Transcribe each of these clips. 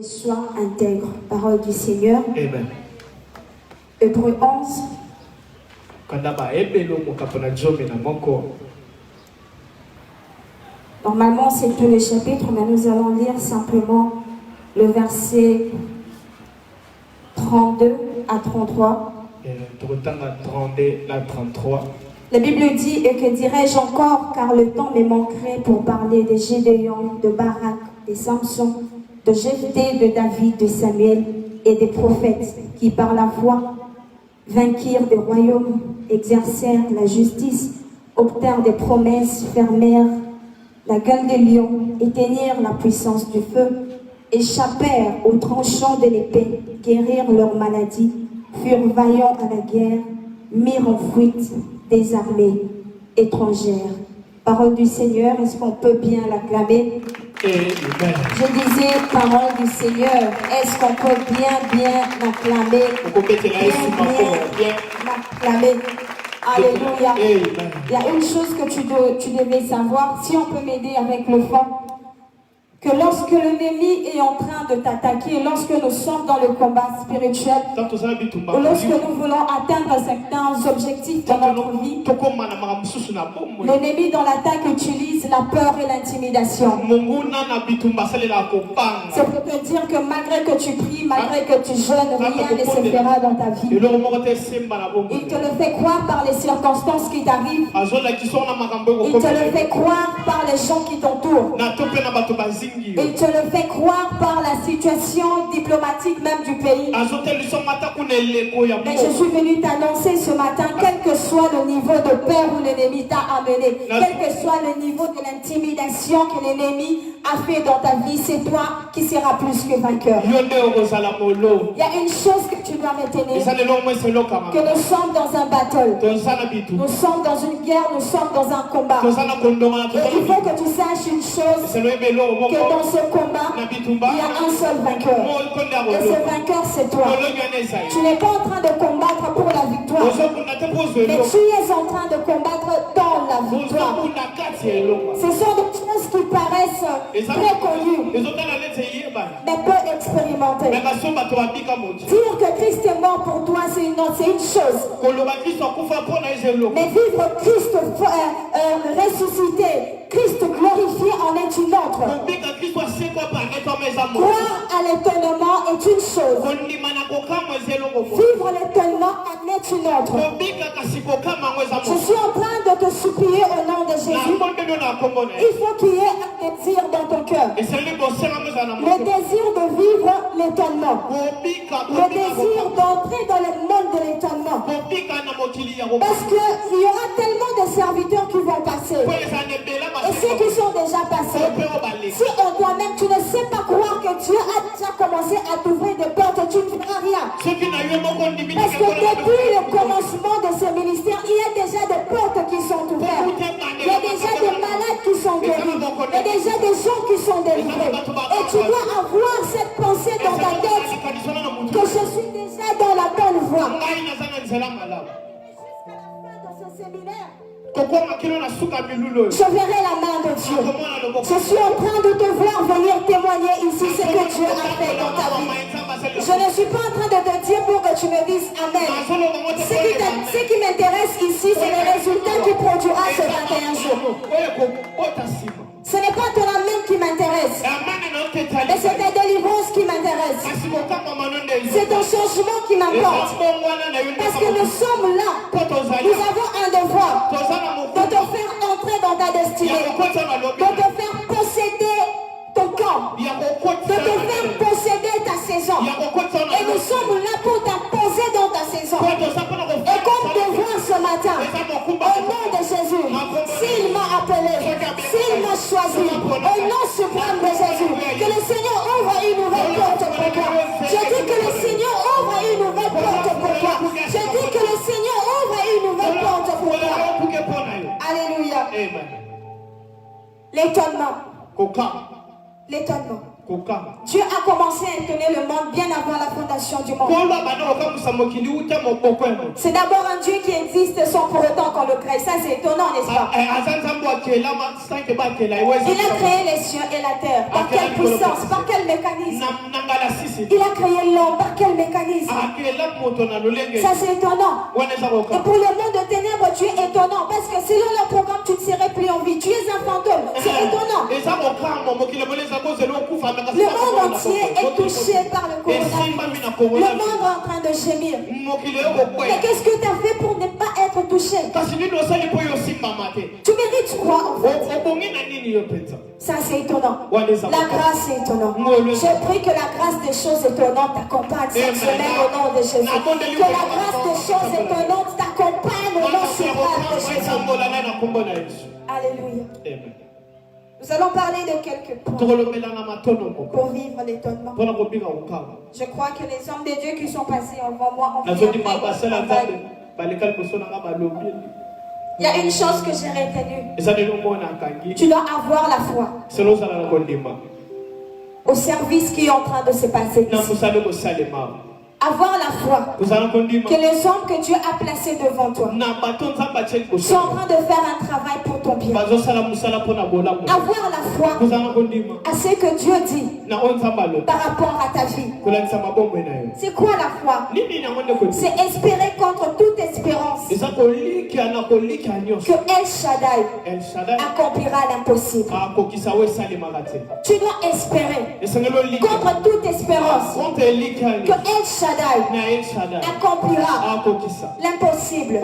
Sois intègre. Parole du Seigneur. Amen. Hébreux 11. Normalement, c'est tout le chapitre, mais nous allons lire simplement le verset 32 à 33. La Bible dit, et que dirais-je encore, car le temps me manquerait pour parler de Gédéon, de Barak, de Samson, de Jephthé, de David, de Samuel et des prophètes qui par la foi vainquirent des royaumes, exercèrent la justice, obtinrent des promesses, fermèrent la gueule des lions, éteignirent la puissance du feu, échappèrent aux tranchants de l'épée, guérirent leurs maladies, furent vaillants à la guerre, mirent en fuite des armées étrangères. Parole du Seigneur, est-ce qu'on peut bien l'acclamer? Amen. Je disais, parole du Seigneur, est-ce qu'on peut bien l'acclamer? Bien l'acclamer. Alléluia. Amen. Il y a une chose que tu devais savoir, si on peut m'aider avec le fond, que lorsque l'ennemi est en train de t'attaquer, lorsque nous sommes dans le combat spirituel, ou lorsque nous voulons atteindre certains objectifs dans notre vie, l'ennemi dans l'attaque utilise la peur et l'intimidation. C'est pour te dire que malgré que tu pries, malgré que tu jeûnes, rien ne se fera dans ta vie. Il te le fait croire par les circonstances qui t'arrivent. Il te le fait croire par les gens qui t'entourent. Il te le fait croire par la situation diplomatique même du pays. Mais je suis venu t'annoncer ce matin, quel que soit le niveau de peur où l'ennemi t'a amené, quel que soit le niveau de l'intimidation que l'ennemi a fait dans ta vie, c'est toi qui seras plus que vainqueur. Il y a une chose que tu dois retenir, que nous sommes dans un battle. Nous sommes dans une guerre, nous sommes dans un combat. Et il faut que tu saches une chose, que dans ce combat, il y a un seul vainqueur. Et ce vainqueur, c'est toi. Tu n'es pas en train de combattre pour la victoire, mais tu es en train de combattre dans la victoire. Ce sont des choses qui paraissent très connues, mais peu expérimentées. Dire que Christ est mort pour toi, c'est une chose. Mais vivre Christ ressuscité, Christ glorifié en est une autre. Croire à l'étonnement est une chose. Vivre l'étonnement en est une autre. Je suis en train de te supplier au nom de Jésus. Il faut qu'il y ait un désir dans ton cœur. Le désir de vivre l'étonnement. Le désir d'entrer dans le monde de l'étonnement. Parce qu'il y aura tellement de serviteurs qui vont passer. Et ceux qui sont déjà passés, si en toi-même tu ne sais pas croire que Dieu a déjà commencé à t'ouvrir des portes, tu ne feras rien. Parce que depuis le commencement de ce ministère, il y a déjà des portes qui sont ouvertes. Il y a déjà des malades qui sont guéris. Il y a déjà des gens qui sont délivrés. Et tu dois avoir cette pensée dans ta tête que je suis déjà dans la bonne voie. Jusqu'à la fin de ce séminaire, je verrai la main de Dieu. Je suis en train de te voir venir témoigner ici ce que Dieu a fait dans ta vie. Je ne suis pas en train de te dire pour que tu me dises Amen. Ce qui m'intéresse ici, c'est le résultat qui produira ce 21 jours. Ce n'est pas ton Amen qui m'intéresse, mais c'est ta délivrance qui m'intéresse. C'est ton changement qui m'importe. Parce que nous sommes là. Nous avons un devoir de te faire entrer dans ta destinée, de te faire posséder ton camp, de te faire posséder ta saison. Et nous sommes là pour t'imposer dans ta saison. Et comme devoir ce matin, au nom de Jésus, s'il m'a appelé, s'il m'a choisi, au nom suprême de Jésus, que le Seigneur ouvre une nouvelle porte pour toi. Je dis que le Seigneur ouvre une nouvelle porte pour toi. Je dis que le Seigneur ouvre une nouvelle porte pour toi. Alléluia. L'étonnement. L'étonnement. Dieu a commencé commencé à étonner le monde bien avant la fondation du monde. C'est d'abord un Dieu qui existe sans pour autant qu'on le crée. Ça c'est étonnant, n'est-ce pas? Il a créé les cieux et la terre. Par quelle puissance? Par quel mécanisme? Il a créé l'homme. Par quel mécanisme? Ça c'est étonnant. Et pour le monde de ténèbres, tu es étonnant. Parce que selon leur programme, tu ne serais plus en vie. Tu es un fantôme. C'est étonnant. Le monde entier est touché par le coronavirus. Le monde est en train de gémir. Mais qu'est-ce que tu as fait pour ne pas être touché? Tu mérites quoi en fait? Ça c'est étonnant. La grâce est étonnante. Je prie que la grâce des choses étonnantes t'accompagne cette semaine au nom de Jésus. Que la grâce des choses étonnantes t'accompagne au nom suprême de Jésus. Alléluia. Amen. Nous allons parler de quelques points pour vivre l'étonnement. Je crois que les hommes de Dieu qui sont passés avant moi ont fait un travail. Il y a une chose que j'ai retenue. Tu dois avoir la foi au service qui est en train de se passer ici. Avoir la foi que les hommes que Dieu a placés devant toi sont en train de faire un travail pour ton bien. Avoir la foi à ce que Dieu dit par rapport à ta vie. C'est quoi la foi? C'est espérer contre toute espérance que El Shaddai accomplira l'impossible. Tu dois espérer contre toute espérance que El Shaddai accomplira l'impossible.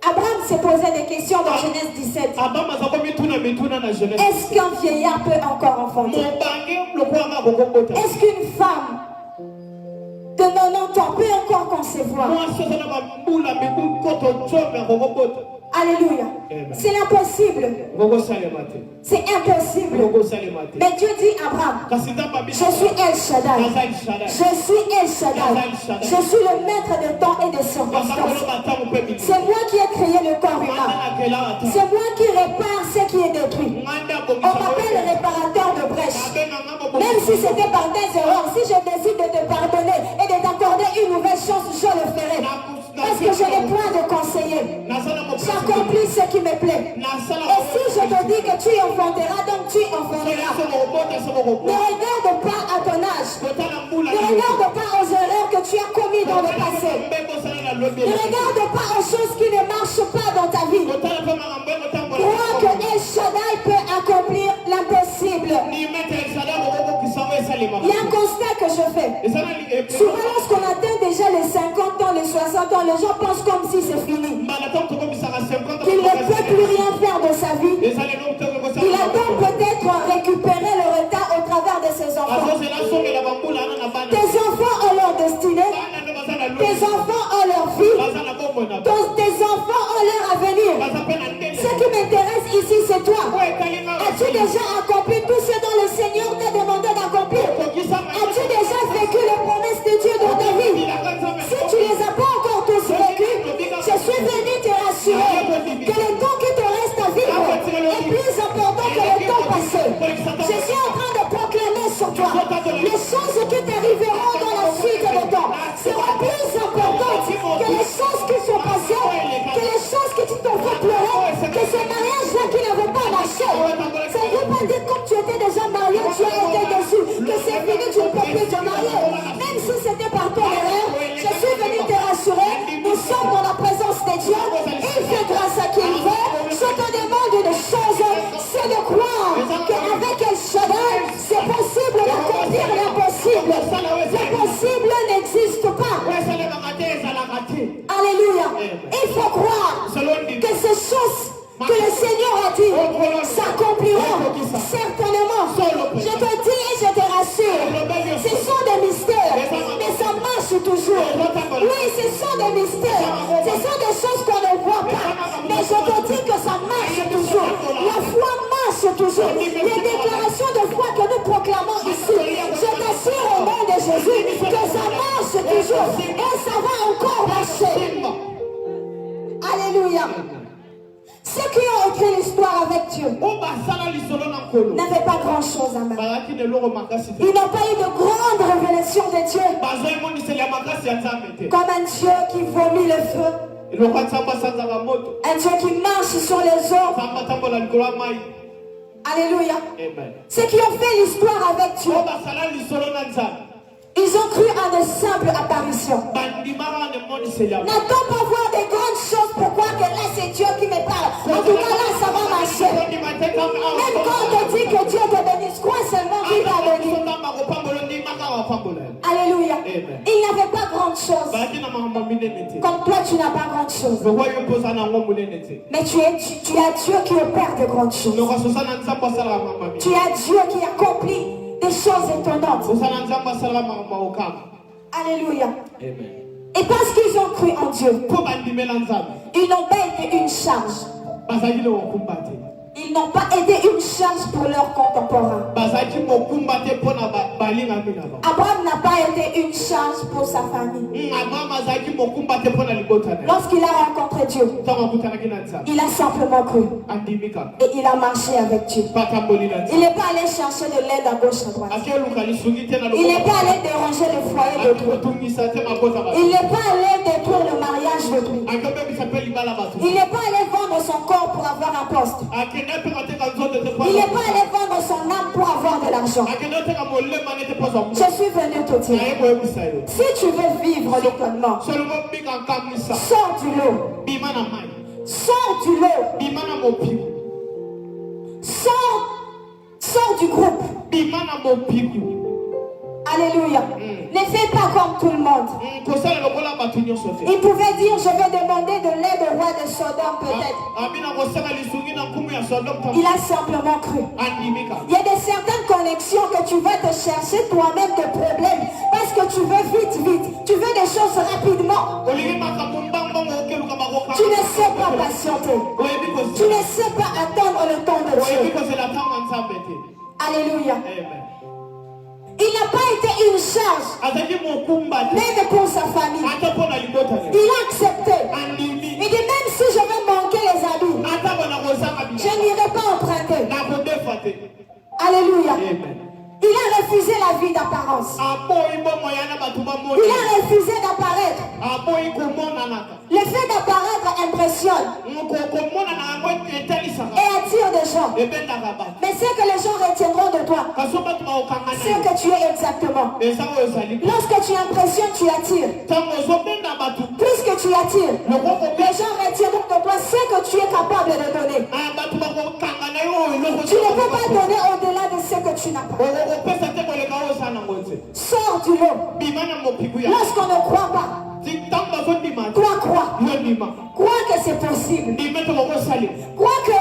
Abraham s'est posé des questions dans Genèse 17. Est-ce qu'un vieillard peut encore enfanter? Est-ce qu'une femme de 90 ans peut encore concevoir? Alléluia. C'est l'impossible. C'est impossible. Mais Dieu dit à Abraham, je suis El Shaddai. Je suis El Shaddai. Je suis le maître des temps et des circonstances. C'est moi qui ai créé le corps humain. C'est moi qui répare ce qui est détruit. On m'appelle le réparateur de brèches. Même si c'était par tes erreurs, si je décide de te pardonner et de t'accorder une nouvelle chance, je le ferai. Parce que je n'ai point de conseiller. J'accomplis ce qui me plaît. Et si je te dis que tu enfanteras, donc tu enfanteras. Ne regarde pas à ton âge. Ne regarde pas aux erreurs que tu as commises dans le passé. Ne regarde pas aux choses qui ne marchent pas dans ta vie. Crois que El Shaddai peut accomplir l'impossible. Il y a un constat que je fais. Souvent lorsqu'on atteint déjà les 50 ans, les 60 ans, les gens pensent comme si c'est fini. Qu'il ne peut plus rien faire de sa vie. Il attend peut-être récupérer le retard au travers de ses enfants. Tes enfants ont leur destinée. Tes enfants ont leur vie. Tes enfants ont leur avenir. Ce qui m'intéresse ici, c'est toi. As-tu déjà accompli tout ce dont le Seigneur t'a demandé d'accomplir? As-tu déjà vécu les promesses de Dieu dans ta vie? Si tu ne les as pas encore tous vécues, je suis venu te rassurer que le temps qui te reste à vivre est plus important que le temps passé. Je suis en train de proclamer sur toi les choses qui t'arriveront dans la suite de temps seront plus importantes que les choses qui sont passées, que les choses qui t'ont fait pleurer, que ce mariage-là qui n'avait pas marché. Ça ne veut pas dire comme tu étais déjà marié, tu as été déçu, que c'est fini, tu ne peux plus te marier. Même si c'était par ton erreur, je suis venu te rassurer, nous sommes dans la présence de Dieu, il fait grâce à qui il veut. Je te demande une chose, c'est de croire qu'avec El Shaddai, c'est possible d'accomplir l'impossible. L'impossible n'existe pas. Alléluia. Il faut croire que ces choses que le Seigneur a dit s'accompliront certainement. Je te dis et je te rassure, ce sont des mystères, mais ça marche toujours. Oui, ce sont des mystères, ce sont des choses qu'on ne voit pas, mais je te dis que ça marche toujours. La foi marche toujours. Les déclarations de foi que nous proclamons ici, je t'assure au nom de Jésus que ça marche toujours et ça va encore marcher. Alléluia. Ceux qui ont écrit l'histoire avec Dieu n'avaient pas grand-chose à main. Ils n'ont pas eu de grande révélation de Dieu. Comme un Dieu qui vomit le feu. Un Dieu qui marche sur les eaux. Alléluia. Ceux qui ont fait l'histoire avec Dieu, ils ont cru à de simples apparitions. N'attends pas voir des grandes choses pour croire que là c'est Dieu qui me parle. En tout cas là ça va marcher. Même quand on te dit que Dieu te bénisse, crois seulement qu'il va bénir. Alléluia. Il n'avait pas grande chose. Comme toi tu n'as pas grande chose. Mais tu as Dieu qui opère de grandes choses. Tu as Dieu qui accomplit des choses étonnantes. Alléluia. Et parce qu'ils ont cru en Dieu, ils n'ont pas été une charge. Ils n'ont pas été une charge pour leurs contemporains. Abraham n'a pas été une charge pour sa famille. Lorsqu'il a rencontré Dieu, il a simplement cru. Et il a marché avec Dieu. Il n'est pas allé chercher de l'aide à gauche à droite. Il n'est pas allé déranger le foyer d'autrui. Il n'est pas allé détruire le mariage d'autrui. Il n'est pas allé vendre son corps pour avoir un poste. Il n'est pas allé vendre son âme pour avoir de l'argent. Je suis venu te dire, si tu veux vivre l'étonnement, sors du lot. Sors du lot. Sors du groupe. Alléluia. Ne fais pas comme tout le monde. Il pouvait dire, je vais demander de l'aide au roi de Sodome peut-être. Il a simplement cru. Il y a de certaines connexions que tu vas te chercher toi-même des problèmes parce que tu veux vite. Tu veux des choses rapidement. Tu ne sais pas patienter. Tu ne sais pas attendre le temps de Dieu. Alléluia. Il n'a pas été une charge, même pour sa famille. Il a accepté. Il dit, même si je vais manquer les habits, je n'irai pas emprunter. Alléluia. Il a refusé la vie d'apparence. Il a refusé d'apparaître. Le fait d'apparaître impressionne et attire des gens. Mais ce que les gens retiendront de toi, c'est que tu es exactement. Lorsque tu impressionnes, tu attires. Plus que tu attires, les gens retiendront de toi ce que tu es capable de donner. Tu ne peux pas donner au-delà de ce que tu n'as pas. Sors du lot. Lorsqu'on ne croit pas, toi crois. Crois que c'est possible. Crois que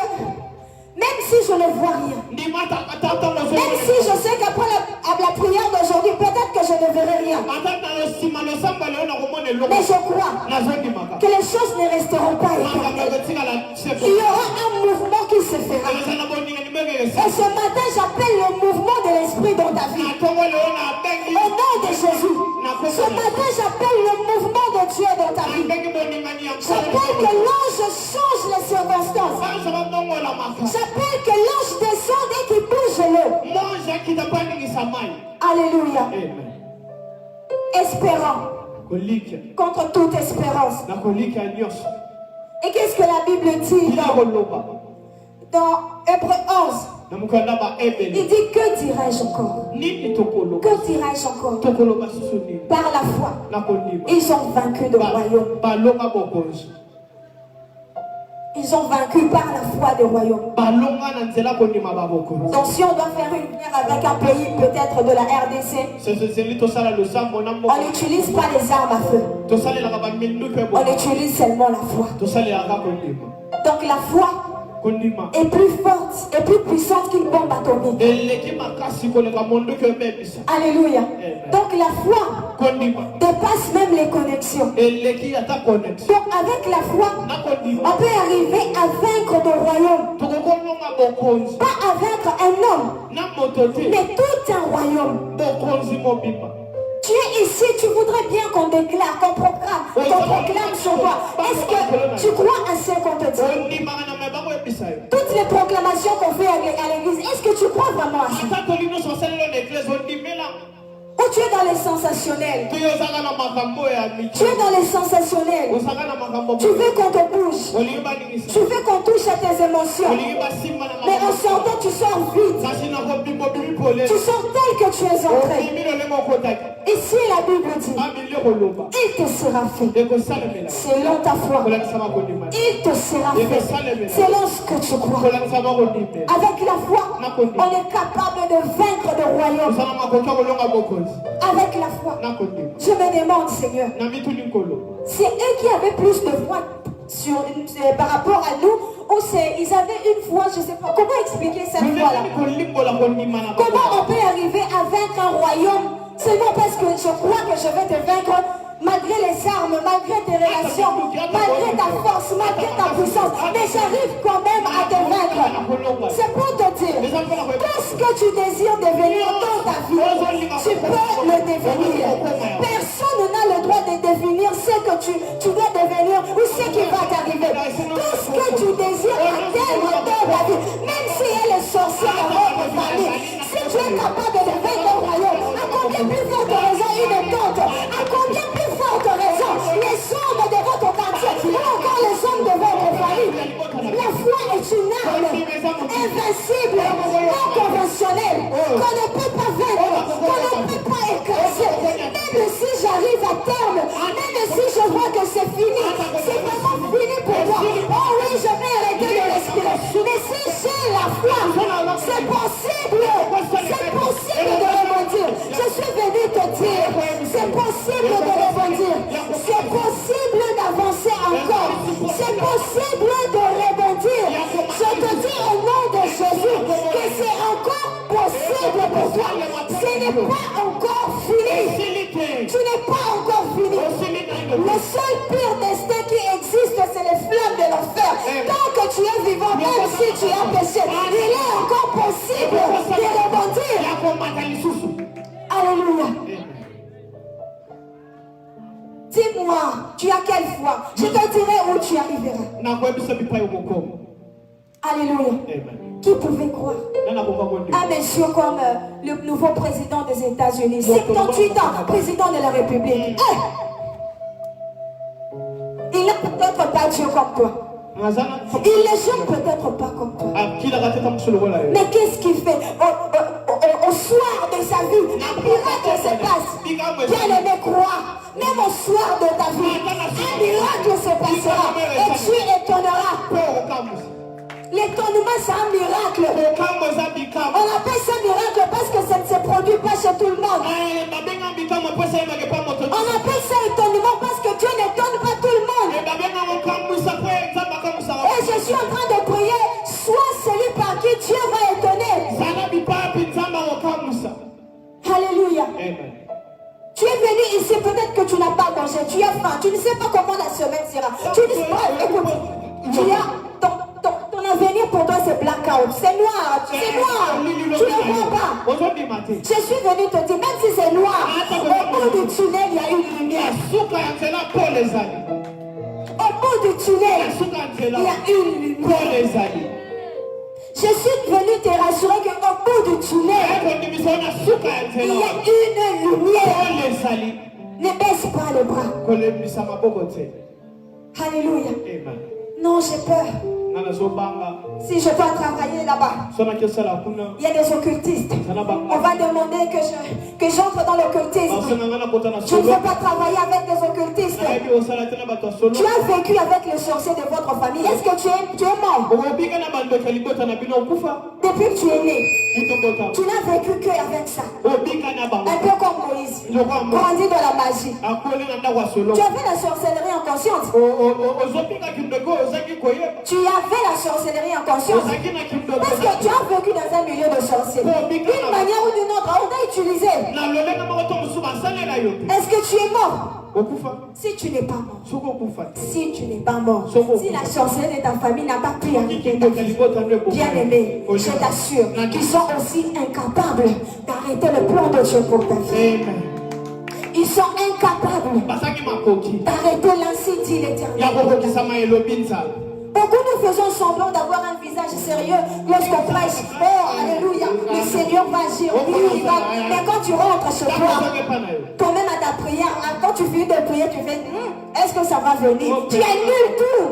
même si je ne vois rien, même si je sais qu'après la prière d'aujourd'hui, peut-être que je ne verrai rien, mais je crois que les choses ne resteront pas éternelles. Il y aura un mouvement qui se fera. Et ce matin, j'appelle le mouvement de l'esprit dans ta vie. Au nom de Jésus. Ce matin, j'appelle le mouvement de Dieu dans ta vie. J'appelle que l'ange change les circonstances. J'appelle que l'ange descende et qu'il bouge l'eau. Alléluia. Espérant contre toute espérance. Et qu'est-ce que la Bible dit dans Hébreux 11? Il dit, que dirais-je encore? Que dirais-je encore? Par la foi, ils ont vaincu le royaume. Ils ont vaincu par la foi des royaumes. Donc si on doit faire une guerre avec un pays peut-être de la RDC, on n'utilise pas les armes à feu. On utilise seulement la foi. Donc la foi est plus forte et plus puissante qu'une bombe atomique. Alléluia. Donc la foi dépasse même les connexions. Donc avec la foi, on peut arriver à vaincre des royaumes. Pas à vaincre un homme, mais tout un royaume. Tu es ici, tu voudrais bien qu'on déclare, qu'on proclame sur toi. Est-ce que tu crois à ce qu'on te dit? Toutes les proclamations qu'on fait à l'église, est-ce que tu crois vraiment à ça? Ou tu es dans les sensationnels? Tu es dans les sensationnels. Tu veux qu'on te bouge. Tu veux qu'on touche à tes émotions. Mais en sortant, tu sors vite. Tu sors tel que tu es entré. Ici, la Bible dit, il te sera fait selon ta foi. Il te sera fait selon ce que tu crois. Avec la foi, on est capable de vaincre le royaume. Avec la foi, je me demande, Seigneur, c'est eux qui avaient plus de foi par rapport à nous, ou ils avaient une foi, je ne sais pas. Comment expliquer cette foi-là? Comment on peut arriver à vaincre un royaume seulement parce que je crois que je vais te vaincre? Malgré les armes, malgré tes relations, malgré ta force, malgré ta puissance, mais j'arrive quand même à te vaincre. C'est pour te dire, tout ce que tu désires devenir dans ta vie, tu peux le devenir. Personne n'a le droit de devenir ce que tu dois devenir ou ce qui va t'arriver. Tout ce que tu désires atteindre dans ta vie, même si elle est sorcière dans votre famille, si tu es capable de vaincre un royaume, à combien plus forte raison une tante, à combien plus forte raison les hommes de votre quartier ou encore les hommes de votre famille. La foi est une arme invincible, non conventionnelle, qu'on ne peut pas vaincre, qu'on ne peut pas écraser. Même si j'arrive à terme, même si je vois que c'est fini, c'est vraiment fini pour moi. Oh oui, je vais arrêter de respirer. Mais si j'ai la foi, c'est possible de rebondir. Je suis venu te dire, c'est possible de rebondir. C'est possible d'avancer encore. C'est possible de rebondir. Je te dis au nom de Jésus que c'est encore possible pour toi. Ce n'est pas encore fini. Tu n'es pas encore fini. Le seul pire destin qui existe, c'est les flammes de l'enfer. Tant que tu es vivant, même si tu as péché, il est encore possible de rebondir. Alléluia. Dis-moi, tu as quelle foi? Je te dirai où tu arriveras. Alléluia. Qui pouvait croire un monsieur comme le nouveau président des États-Unis, 78 ans, président de la République. Il n'est peut-être pas Dieu comme toi. Il ne gère peut-être pas comme toi. Mais qu'est-ce qu'il fait au soir de sa vie? Un miracle se passe. Bien-aimé, crois. Même au soir de ta vie, un miracle se passera. Et tu étonneras. L'étonnement, c'est un miracle. On appelle ça miracle parce que ça ne se produit pas chez tout le monde. On appelle ça étonnement parce que Dieu n'étonne pas tout le monde. Et je suis en train de prier, sois celui par qui Dieu va étonner. Alléluia. Tu es venu ici, peut-être que tu n'as pas mangé, tu as faim, tu ne sais pas comment la semaine sera. Tu dis pas, écoute, ton avenir pour toi c'est blackout, c'est noir, tu ne vois pas. Je suis venu te dire, même si c'est noir, au bout du tunnel il y a une lumière. Au bout du tunnel, il y a une lumière. Je suis venu te rassurer qu'au bout du tunnel, il y a une lumière. Ne baisse pas les bras. Alléluia. Non, j'ai peur. Si je dois travailler là-bas, il y a des occultistes. On va demander que j'entre dans l'occultisme. Je ne veux pas travailler avec des occultistes. Tu as vécu avec les sorciers de votre famille. Est-ce que tu es mort? Depuis que tu es né, tu n'as vécu qu'avec ça. Un peu comme Moïse, grandi dans la magie. Tu avais la sorcellerie inconsciente. Tu avais la sorcellerie inconsciente. Parce que tu as vécu dans un milieu de sorciers. D'une manière ou d'une autre, on t'a utilisé. Est-ce que tu es mort? Si tu n'es pas mort, si tu n'es pas mort, si la sorcellerie de ta famille n'a pas pu arriver, bien aimé, je t'assure qu'ils sont aussi incapables d'arrêter le plan de Dieu pour ta vie. Ils sont incapables d'arrêter l'ainsi dit l'Éternel. Beaucoup ne faisons semblant d'avoir un visage sérieux lorsqu'on prêche. Oh, alléluia, le Seigneur va agir. Oui, il va. Mais quand tu rentres chez toi, toi-même à ta prière, quand tu finis de prier, tu fais, est-ce que ça va venir? Tu es nul tout.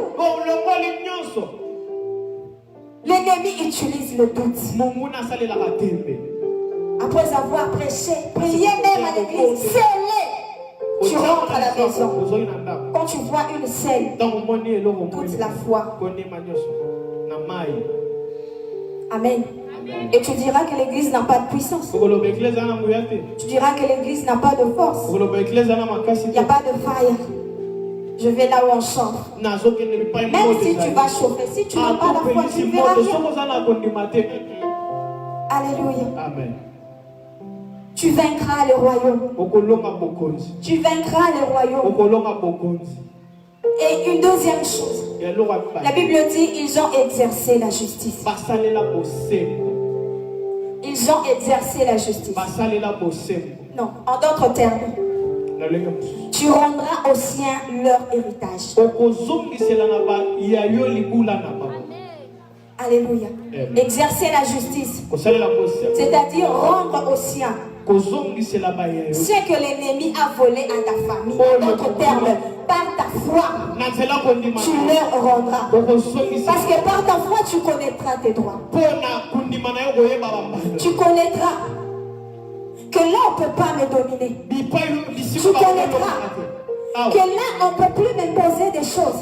L'ennemi utilise le doute. Après avoir prêché, prié même à l'église, scellé, tu rentres à la maison. Quand tu vois une scène, toute la foi. Amen. Et tu diras que l'église n'a pas de puissance. Tu diras que l'église n'a pas de force. Il n'y a pas de fire. Je vais là où on chante. Même si tu vas chauffer, si tu n'as pas la foi, tu ne verras rien. Alléluia. Amen. Tu vaincras le royaume. Tu vaincras le royaume. Et une deuxième chose. La Bible dit ils ont exercé la justice. Ils ont exercé la justice. Non, en d'autres termes, tu rendras aux siens leur héritage. Alléluia. Exercer la justice, c'est-à-dire rendre aux siens ce que l'ennemi a volé à ta famille. En d'autres termes, par ta foi, tu leur rendras. Parce que par ta foi, tu connaîtras tes droits. Tu connaîtras que là, on ne peut pas me dominer. Tu connaîtras que là, on ne peut plus m'imposer des choses.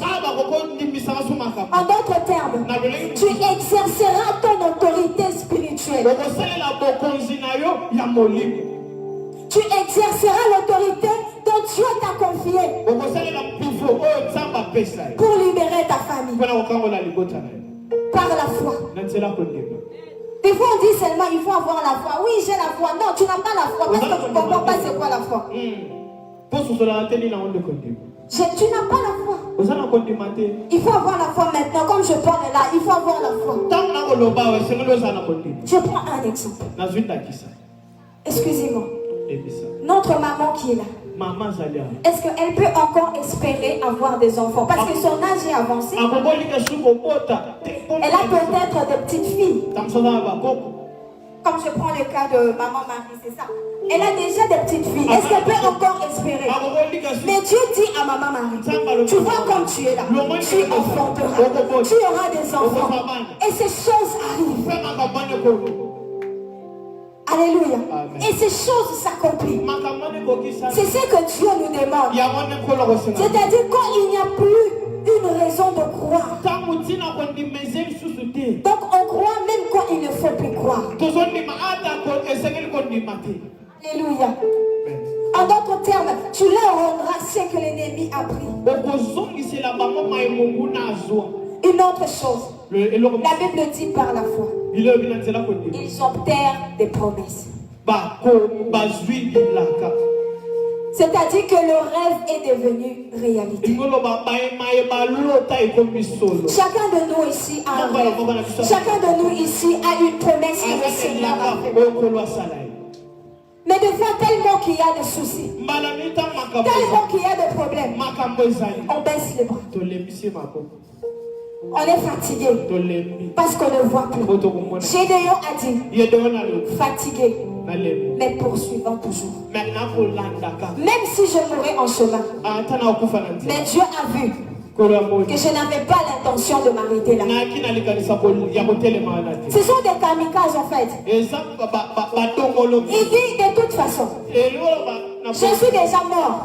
En d'autres termes, tu exerceras ton autorité spirituelle. Tu exerceras l'autorité dont Dieu t'a confiée pour libérer ta famille. Par la foi. Des fois on dit seulement il faut avoir la foi. Oui, j'ai la foi. Non, tu n'as pas la foi parce que tu ne comprends pas c'est quoi la foi. Tu n'as pas la foi. Il faut avoir la foi maintenant. Comme je parle là, il faut avoir la foi. Je prends un exemple. Excusez-moi. Notre maman qui est là. Est-ce qu'elle peut encore espérer avoir des enfants? Parce que son âge est avancé. Elle a peut-être des petites filles. Comme je prends le cas de maman Marie, c'est ça. Elle a déjà des petites filles. Est-ce qu'elle peut encore espérer? Mais Dieu dit à maman Marie, tu vois comme tu es là, tu enfanteras, tu auras des enfants. Et ces choses arrivent. Alléluia. Amen. Et ces choses s'accomplissent. C'est ce que Dieu nous demande. C'est-à-dire quand il n'y a plus une raison de croire. Donc on croit même quand il ne faut plus croire. Alléluia. En d'autres termes, tu leur rendras ce que l'ennemi a pris. Une autre chose. La Bible dit par la foi. Ils obtinrent des promesses. C'est-à-dire que le rêve est devenu réalité. Chacun de nous ici a un rêve. Chacun de nous ici a une promesse que le Seigneur a fait. Mais des fois, tellement qu'il y a des soucis, tellement qu'il y a des problèmes, on baisse les bras. On est fatigué parce qu'on ne voit plus. Gédéon a dit, fatigué, mais poursuivant toujours. Même si je mourrais en chemin, mais Dieu a vu que je n'avais pas l'intention de m'arrêter là. Ce sont des kamikazes en fait. Il dit de toute façon, je suis déjà mort.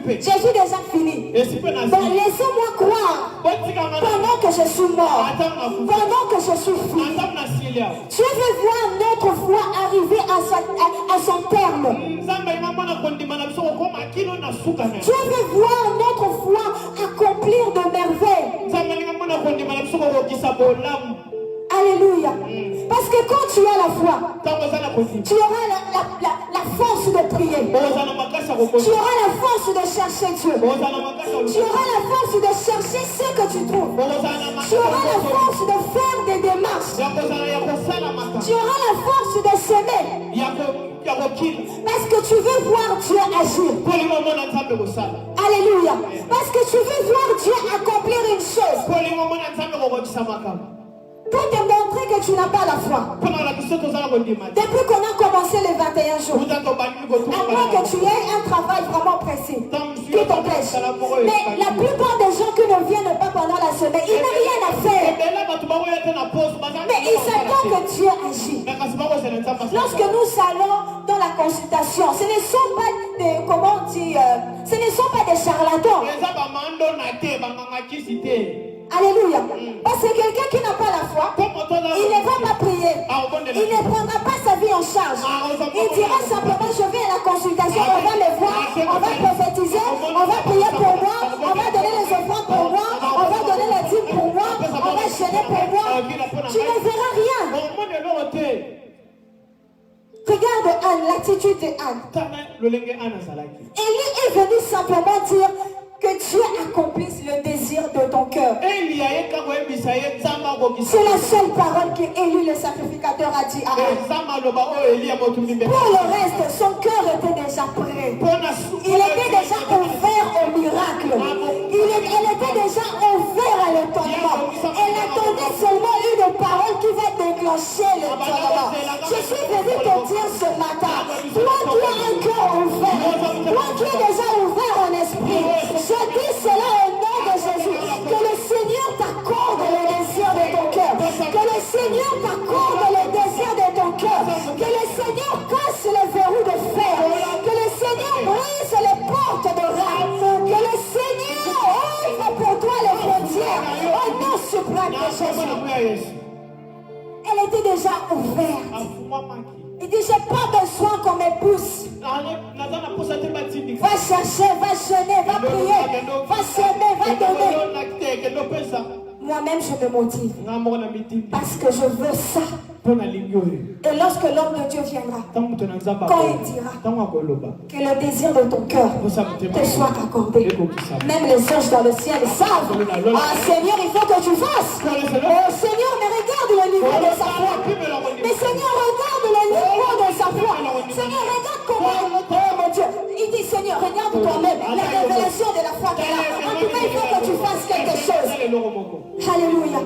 Je suis déjà fini. Donc laissez-moi croire pendant que je suis mort, pendant que je suis fini. Je veux voir notre foi arriver à son terme. Je veux voir notre foi accomplir de merveilles. Alléluia. Parce que quand tu as la foi, tu auras la force de prier. Tu auras la force de chercher Dieu. Tu auras la force de chercher ce que tu trouves. Tu auras la force de faire des démarches. Tu auras la force de s'aimer. Parce que tu veux voir Dieu agir. Alléluia. Parce que tu veux voir Dieu accomplir une chose. Pour te montrer que tu n'as pas la foi. Depuis qu'on a commencé les 21 jours, à moins que tu aies un travail vraiment précis qui t'empêche. Mais la plupart des gens qui ne viennent pas pendant la semaine, ils n'ont rien à faire. Mais ils s'attendent que Dieu agit. Lorsque nous allons dans la consultation, ce ne sont pas des, comment on dit, ce ne sont pas des charlatans. Alléluia. Parce que quelqu'un qui n'a pas la foi, il ne va pas prier. Il ne prendra pas sa vie en charge. Il dira simplement, je vais à la consultation, on va me voir, on va prophétiser, on va prier pour moi, on va donner les offrandes pour moi, on va donner les dîmes pour moi, on va gêner pour moi. Tu ne verras rien. Regarde Anne, l'attitude de Anne. Élie est venu simplement dire que Dieu accomplisse le désir de ton cœur. C'est la seule parole que Élie le sacrificateur a dit à Anne. Pour le reste, son cœur était déjà prêt. Il était déjà ouvert au miracle. Elle était déjà ouvert à l'étonnement. Elle attendait seulement une parole qui va déclencher l'étonnement. Je suis venu te dire ce matin, toi qui as un cœur ouvert, toi qui es déjà ouvert en esprit, je dis cela au nom de Jésus. Que le Seigneur t'accorde le désir de ton cœur. Que le Seigneur t'accorde le désir de ton cœur. Que le Seigneur casse les verrous de fer. Que le Seigneur brise les portes de rame. Que le Seigneur ouvre pour toi les frontières. Au nom suprême de Jésus. Elle était déjà ouverte. Il dit, j'ai pas besoin qu'on me pousse. Va chercher, va jeûner, va prier, va s'aimer, va donner. Moi-même, je me motive. Parce que je veux ça. Et lorsque l'homme de Dieu viendra, quand il dira que le désir de ton cœur te soit accordé, même les anges dans le ciel savent. Ah Seigneur, il faut que tu fasses. Oh Seigneur, mais regarde le niveau de sa foi. Mais Seigneur, regarde le niveau de sa foi. Seigneur, regarde comment, oh mon Dieu. Il dit Seigneur, regarde toi-même la révélation de la foi qu'elle a. En tout cas, il faut que tu fasses quelque chose. Alléluia.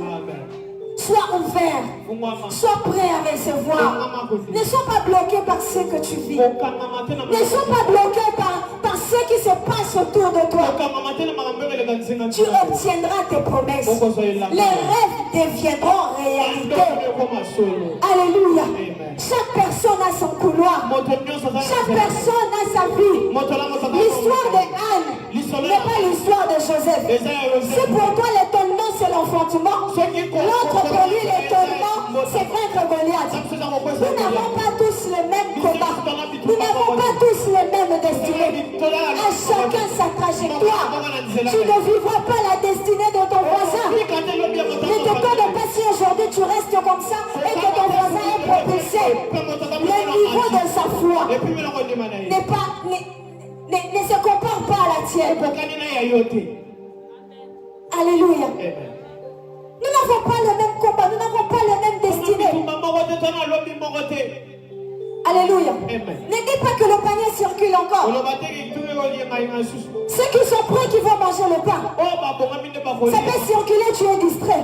Sois ouvert, sois prêt à recevoir. Ne sois pas bloqué par ce que tu vis. Ne sois pas bloqué par ce qui se passe autour de toi. Tu obtiendras tes promesses. Les rêves deviendront réalité. Alléluia. Chaque personne a son couloir. Chaque personne a sa vie. L'histoire de Anne n'est pas l'histoire de Joseph. Si pour toi l'étonnement c'est l'enfantement, l'autre pour lui l'étonnement c'est vaincre Goliath. Nous n'avons pas tous les mêmes combats. Nous n'avons pas tous les mêmes destinées. À chacun sa trajectoire. Tu ne vivras pas la destinée de ton voisin. Ne t'étonne pas si aujourd'hui tu restes comme ça et que ton voisin est propulsé. Le niveau de sa foi ne se compare pas à la tienne. Alléluia. Nous n'avons pas le même combat, nous n'avons pas la même destinée. Alléluia. Ne dis pas que le panier circule encore. Ceux qui sont prêts qui vont manger le pain. Ça peut circuler, tu es distrait.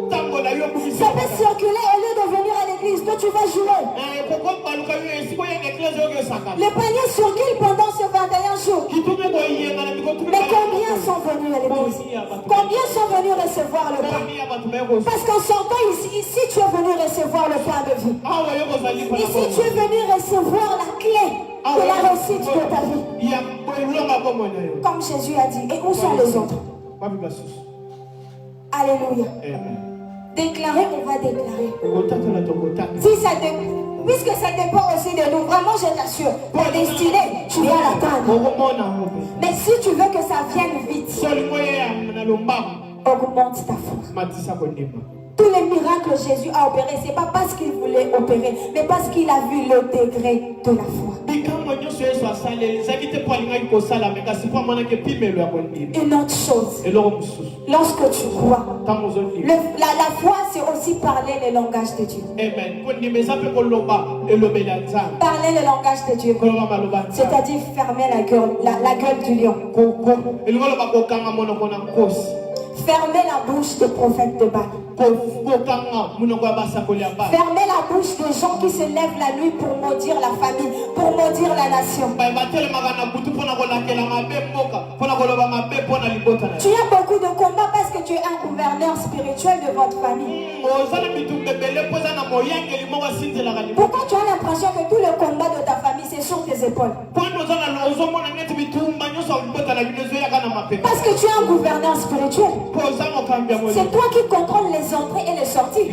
Ça peut circuler au lieu de venir à l'église. Toi tu vas jouer. Le panier circule pendant ces 21 jours. Mais combien sont venus à l'église? Combien sont venus recevoir le pain? Parce qu'en sortant ici tu es venu recevoir le pain de vie. Ici tu es venu recevoir la clé de la réussite de ta vie. Comme Jésus a dit. Et où sont les autres? Alléluia. Déclarer, on va déclarer. Si ça puisque ça dépend aussi de nous, vraiment je t'assure, ta destinée, tu vas l'atteindre. Mais si tu veux que ça vienne vite, augmente ta foi. Tous les miracles que Jésus a opérés, ce n'est pas parce qu'il voulait opérer, mais parce qu'il a vu le degré de la foi. Une autre chose, lorsque tu crois, la foi c'est aussi parler le langage de Dieu. Parler le langage de Dieu, c'est-à-dire fermer la gueule du lion. Fermez la bouche des prophètes de Baal. Fermez la bouche des gens qui se lèvent la nuit pour maudire la famille, pour maudire la nation. Tu as beaucoup de combats parce que tu es un gouverneur spirituel de votre famille. Pourquoi tu as l'impression que tout le combat de ta famille c'est sur tes épaules? Parce que tu es un gouverneur spirituel. C'est toi qui contrôles les entrées et les sorties.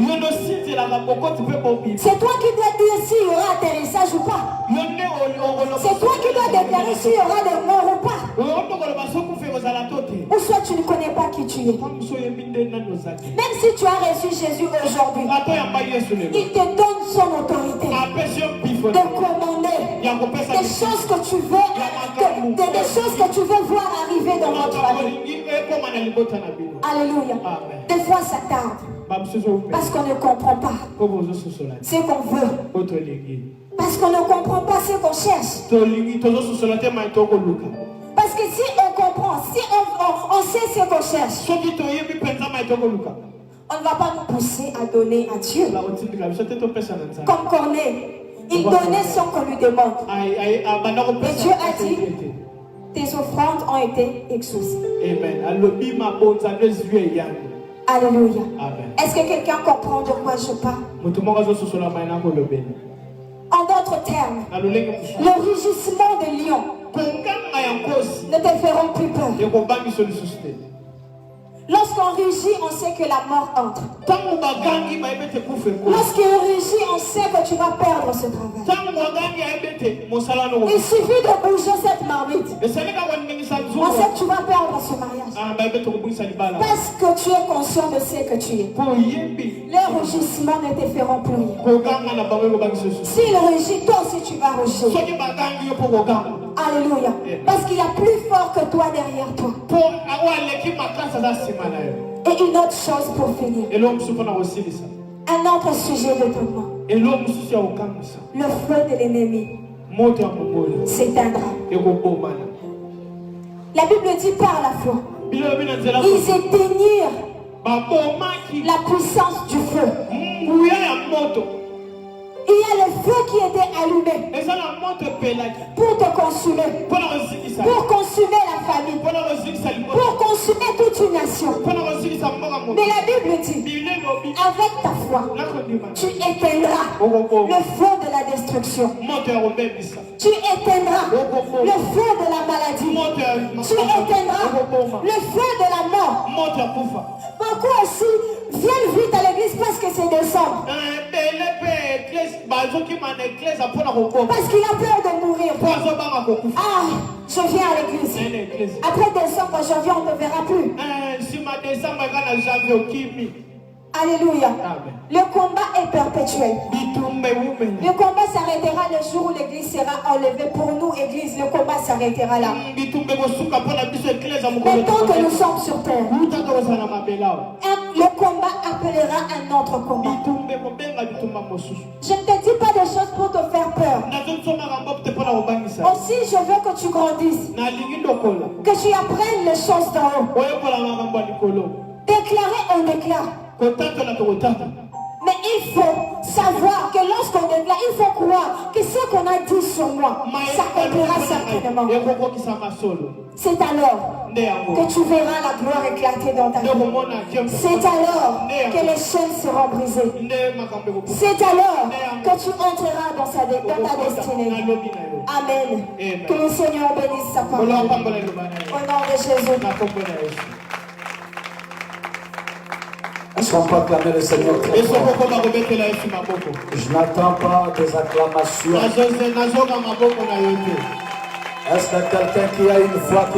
C'est toi qui dois dire s'il y aura atterrissage ou pas. C'est toi qui dois déclarer s'il y aura des morts ou pas. Ou soit tu ne connais pas qui tu es. Même si tu as reçu Jésus aujourd'hui, il te donne son autorité de commander des choses que tu veux, des choses que tu veux voir arriver dans notre famille. Alléluia. Des fois ça tarde parce qu'on ne comprend pas ce qu'on veut, parce qu'on ne comprend pas ce qu'on cherche. Parce que si on comprend, si on sait ce qu'on cherche, on ne va pas nous pousser à donner à Dieu. Comme Corneille, il donnait sans qu'on lui demande. Et Dieu a dit, tes offrandes ont été exaucées. Alléluia. Est-ce que quelqu'un comprend de quoi je parle? En d'autres termes, le rugissement de lion ne te feront plus peur. Lorsqu'on rugit, on sait que la mort entre. Lorsqu'on rugit, on sait que tu vas perdre ce travail. Il suffit de bouger cette marmite. On sait que tu vas perdre ce mariage. Parce que tu es conscient de ce que tu es. Les rugissements ne te feront plus rien. S'il rugit, toi aussi tu vas rugir. Alléluia. Parce qu'il y a plus fort que toi derrière toi. Et une autre chose pour finir. Un autre sujet de tourment. Le feu de l'ennemi s'éteindra. La Bible dit par la foi, ils éteignirent la puissance du feu. Il y a le feu qui était allumé pour te consumer, pour consumer la famille, pour consumer toute une nation. Mais la Bible dit, avec ta foi, tu éteindras le feu de la destruction. Tu éteindras le feu de la maladie. Tu éteindras le feu de la mort. Beaucoup aussi viennent vite à l'église parce que c'est décembre. Parce qu'il a peur de mourir. Ah, je viens à l'église. Après décembre, janvier, on ne me verra plus. Alléluia. Le combat est perpétuel. Le combat s'arrêtera le jour où l'église sera enlevée. Pour nous, église, le combat s'arrêtera là. Mais tant que nous sommes sur terre, le combat appellera un autre combat. Je ne te dis pas des choses pour te faire peur. Aussi, je veux que tu grandisses. Que tu apprennes les choses d'en haut. Déclarer, on déclare. Mais il faut savoir que lorsqu'on déclare, il faut croire que ce qu'on a dit sur moi s'accomplira certainement. C'est alors que tu verras la gloire éclater dans ta vie. C'est alors que les chaînes seront brisées. C'est alors que tu entreras dans ta destinée. Amen. Que le Seigneur bénisse sa parole. Au nom de Jésus. Est-ce qu'on peut acclamer le Seigneur très fort? Je n'attends pas des acclamations. Est-ce que quelqu'un qui a une foi qui